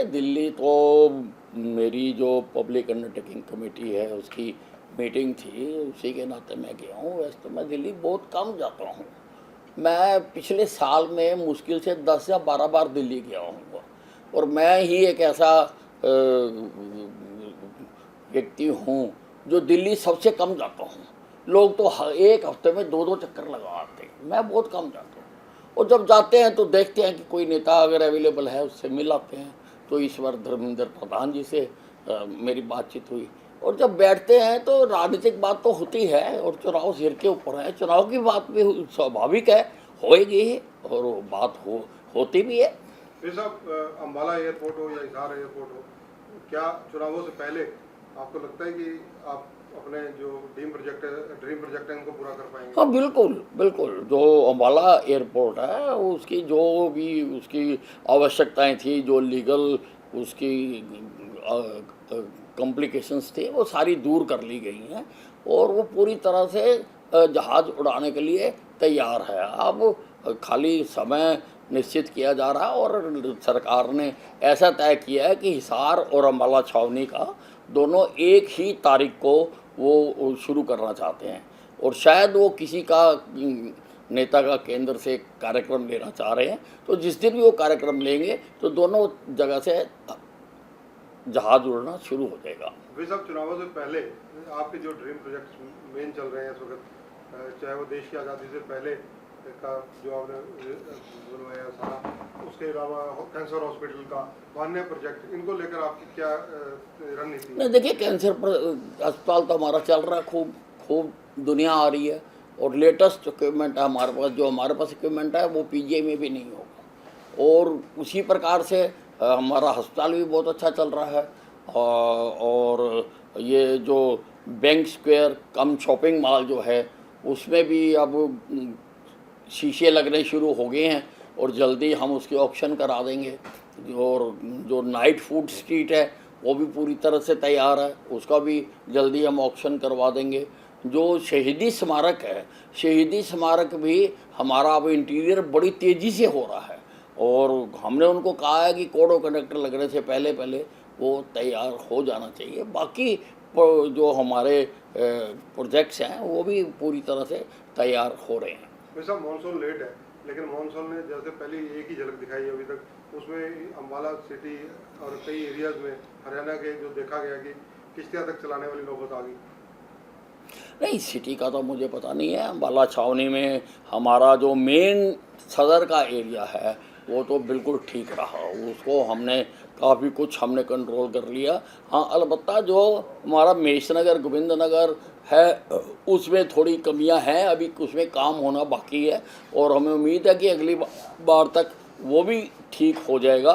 देखिए, दिल्ली तो मेरी जो पब्लिक अंडरटेकिंग कमेटी है उसकी मीटिंग थी, उसी के नाते मैं गया हूँ। वैसे तो मैं दिल्ली बहुत कम जाता हूँ। मैं पिछले साल में मुश्किल से 10 या 12 बार दिल्ली गया हूँ, और मैं ही एक ऐसा व्यक्ति हूँ जो दिल्ली सबसे कम जाता हूँ। लोग तो एक हफ्ते में 2-2 चक्कर लगा आते हैं, मैं बहुत कम जाता हूँ। और जब जाते हैं तो देखते हैं कि कोई नेता अगर अवेलेबल है उससे मिल आते हैं। तो इस बार धर्मेंद्र प्रधान जी से मेरी बातचीत हुई, और जब बैठते हैं तो राजनीतिक बात तो होती है, और चुनाव सिर के ऊपर है, चुनाव की बात भी स्वाभाविक है, होएगी, और वो बात होती भी है। ये सब अम्बाला एयरपोर्ट हो या हिसार एयरपोर्ट हो, क्या चुनावों से पहले आपको लगता है कि आप अपने जो ड्रीम प्रोजेक्ट है उनको पूरा कर पाएंगे? हाँ, बिल्कुल बिल्कुल। जो अम्बाला एयरपोर्ट है उसकी जो भी उसकी आवश्यकताएं थी, जो लीगल उसकी कॉम्प्लिकेशंस थी, वो सारी दूर कर ली गई हैं, और वो पूरी तरह से जहाज़ उड़ाने के लिए तैयार है। अब खाली समय निश्चित किया जा रहा है, और सरकार ने ऐसा तय किया है कि हिसार और अम्बाला छावनी का दोनों एक ही तारीख को वो शुरू करना चाहते हैं। और शायद वो किसी का नेता का केंद्र से कार्यक्रम लेना चाह रहे हैं, तो जिस दिन भी वो कार्यक्रम लेंगे तो दोनों जगह से जहाज उड़ना शुरू हो जाएगा। वे सब चुनावों से पहले आपके जो ड्रीम प्रोजेक्ट मेन चल रहे हैं इस वक्त, चाहे वो देश की आज़ादी से पहले का जो आपने बनवाया सारा, उसके अलावा कैंसर हॉस्पिटल का अन्य प्रोजेक्ट, इनको लेकर आपकी क्या रणनीति? नहीं, देखिए, कैंसर पर अस्पताल तो हमारा चल रहा है, खूब खूब दुनिया आ रही है, और लेटेस्ट इक्विपमेंट है हमारे पास। जो हमारे पास इक्विपमेंट है वो पीजीआई में भी नहीं होगा। और उसी प्रकार से हमारा अस्पताल भी बहुत अच्छा चल रहा है। और ये जो बैंक स्क्वायर कम शॉपिंग मॉल जो है उसमें भी अब शीशे लगने शुरू हो गए हैं, और जल्दी हम उसकी ऑक्शन करा देंगे। और जो नाइट फूड स्ट्रीट है वो भी पूरी तरह से तैयार है, उसका भी जल्दी हम ऑक्शन करवा देंगे। जो शहीदी स्मारक है, शहीदी स्मारक भी हमारा अब इंटीरियर बड़ी तेज़ी से हो रहा है, और हमने उनको कहा है कि कोड ऑफ कंडक्ट लगने से पहले पहले वो तैयार हो जाना चाहिए। बाकी जो हमारे प्रोजेक्ट्स हैं वो भी पूरी तरह से तैयार हो रहे हैं। वैसा मानसून लेट है, लेकिन मानसून ने जैसे पहले एक ही झलक दिखाई अभी तक, उसमें अम्बाला सिटी और कई एरियाज में हरियाणा के जो देखा गया कि किश्तियाँ तक चलाने वाली नौबत आ गई। नहीं, सिटी का तो मुझे पता नहीं है। अम्बाला छावनी में हमारा जो मेन सदर का एरिया है वो तो बिल्कुल ठीक रहा, उसको हमने काफ़ी कुछ हमने कंट्रोल कर लिया। हाँ, अलबत्ता जो हमारा मेष नगर, गोविंद नगर है, उसमें थोड़ी कमियां हैं, अभी उसमें काम होना बाकी है, और हमें उम्मीद है कि अगली बार तक वो भी ठीक हो जाएगा।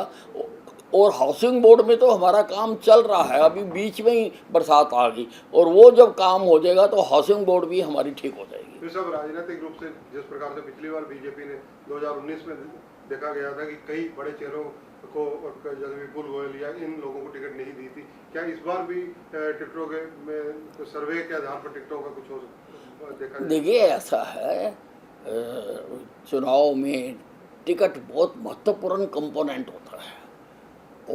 और हाउसिंग बोर्ड में तो हमारा काम चल रहा है, अभी बीच में ही बरसात आ गई, और वो जब काम हो जाएगा तो हाउसिंग बोर्ड भी हमारी ठीक हो जाएगी। तो सब राजनीतिक रूप से जिस प्रकार से पिछली बार बीजेपी ने 2019 में देखा गया था कि कई बड़े चेहरों को, जैसे विपुल गोयल या इन लोगों को टिकट नहीं दी थी, क्या इस बार भी टिकटों के में सर्वे के आधार पर टिकटों का कुछ हो देखा जाए? देखिए, ऐसा है, चुनाव में टिकट बहुत महत्वपूर्ण कंपोनेंट होता है,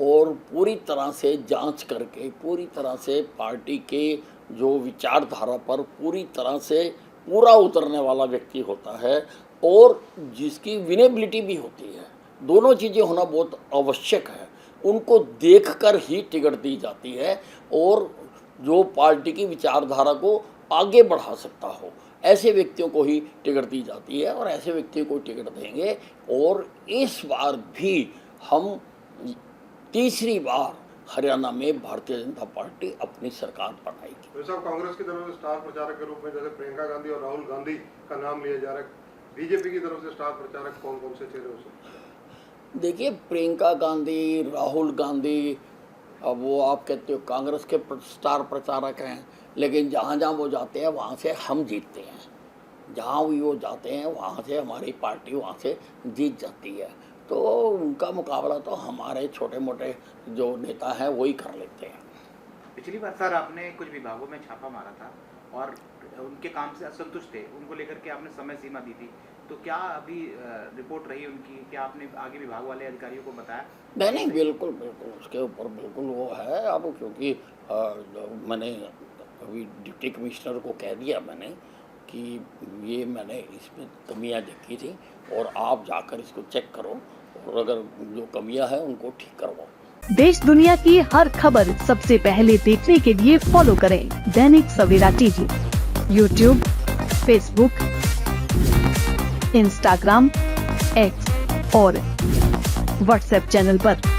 और पूरी तरह से जांच करके, पूरी तरह से पार्टी के जो विचारधारा पर पूरी तरह से पूरा उतरने वाला व्यक्ति होता है, और जिसकी विनेबिलिटी भी होती है। दोनों चीज़ें होना बहुत आवश्यक है। उनको देखकर ही टिकट दी जाती है, और जो पार्टी की विचारधारा को आगे बढ़ा सकता हो, ऐसे व्यक्तियों को ही टिकट दी जाती है, और ऐसे व्यक्तियों को टिकट देंगे। और इस बार भी हम तीसरी बार हरियाणा में भारतीय जनता पार्टी अपनी सरकार बनाएगी। तो साहब, कांग्रेस की तरफ से स्टार प्रचारक के रूप में जैसे प्रियंका गांधी और राहुल गांधी का नाम लिया जा रहा है, बीजेपी की तरफ से स्टार प्रचारक कौन कौन से चेहरे हो सकते? देखिए, प्रियंका गांधी, राहुल गांधी, अब वो आप कहते हो कांग्रेस के स्टार प्रचारक हैं, लेकिन जहाँ जहाँ वो जाते हैं वहाँ से हम जीतते हैं। जहाँ भी वो जाते हैं वहाँ से हमारी पार्टी वहाँ से जीत जाती है। तो उनका मुकाबला तो हमारे छोटे मोटे जो नेता हैं वही कर लेते हैं। पिछली बार सर आपने कुछ विभागों में छापा मारा था और उनके काम से असंतुष्ट थे, उनको लेकर के आपने समय सीमा दी थी, तो क्या अभी रिपोर्ट रही उनकी, क्या आपने आगे विभाग वाले अधिकारियों को बताया? नहीं बिल्कुल बिल्कुल उसके ऊपर बिल्कुल वो है अब, क्योंकि मैंने अभी डिप्टी कमिश्नर को कह दिया मैंने कि ये मैंने इसमें कमियां देखी थी और आप जाकर इसको चेक करो और अगर जो कमियां हैं उनको ठीक करवाओ। देश दुनिया की हर खबर सबसे पहले देखने के लिए फॉलो करें Dainik Savera TV, YouTube, Facebook, Instagram, X और व्हाट्सएप चैनल पर।